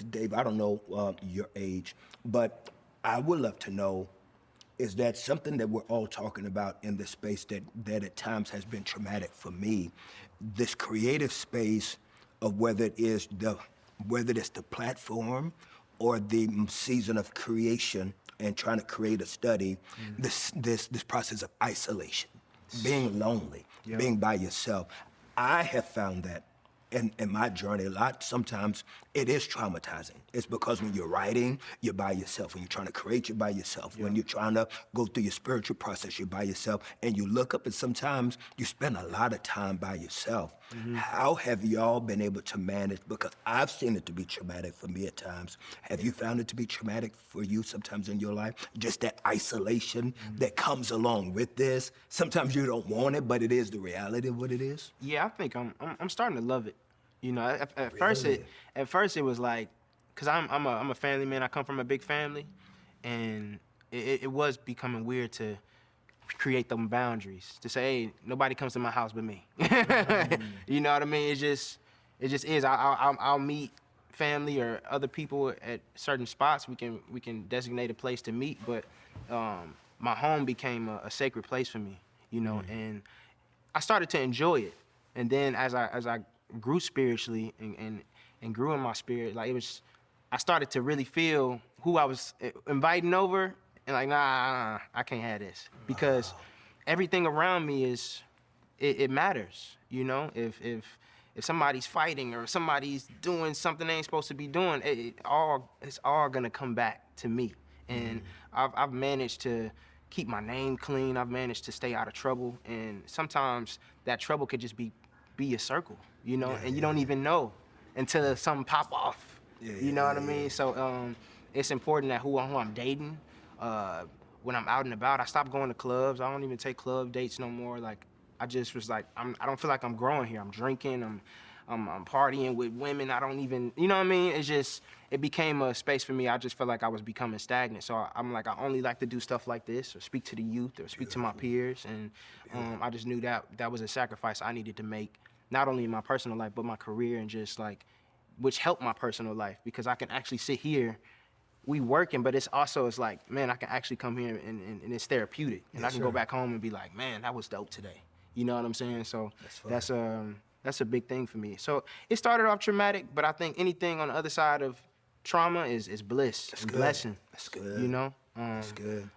Dr. Dave, I don't know your age, but I would love to know, is that something that we're all talking about in this space that at times has been traumatic for me? This creative space of whether it's the platform or the season of creation and trying to create a study, this process of isolation, being lonely, being by yourself. I have found that in my journey a lot, sometimes it is traumatizing. It's because when you're writing, you're by yourself. When you're trying to create, you're by yourself. When you're trying to go through your spiritual process, you're by yourself. And you look up and sometimes you spend a lot of time by yourself. How have y'all been able to manage? Because I've seen it to be traumatic for me at times. Have you found it to be traumatic for you sometimes in your life? Just that isolation that comes along with this. Sometimes you don't want it, but it is the reality of what it is. Yeah, I think I'm starting to love it. You know, at Really? first it was like, cause I'm a family man. I come from a big family, and it was becoming weird to create them boundaries to say, hey, nobody comes to my house but me. You know what I mean? It just is. I'll meet family or other people at certain spots. We can designate a place to meet, but my home became a sacred place for me. You know, and I started to enjoy it. And then as I grew spiritually and grew in my spirit, like I started to really feel who I was inviting over, and like, nah, I can't have this, because everything around me it matters. You know, if somebody's fighting or somebody's doing something they ain't supposed to be doing, it's all gonna come back to me. And I've managed to keep my name clean. I've managed to stay out of trouble, and sometimes that trouble could just be a circle, you know, and you don't even know until something pop off. You know what I mean? So it's important that who I'm dating, when I'm out and about, I stopped going to clubs. I don't even take club dates no more. Like, I just was like, I don't feel like I'm growing here. I'm drinking, I'm partying with women. I don't even, you know what I mean? It became a space for me. I just felt like I was becoming stagnant. So I'm like, I only like to do stuff like this, or speak to the youth, or speak to my peers. And I just knew that was a sacrifice I needed to make, not only in my personal life, but my career, and just like, which helped my personal life, because I can actually sit here, we working, but it's like, man, I can actually come here and it's therapeutic. And I can go back home and be like, man, that was dope today. You know what I'm saying? So that's a big thing for me. So it started off traumatic, but I think anything on the other side of trauma is bliss and blessing. That's good. You know? That's good.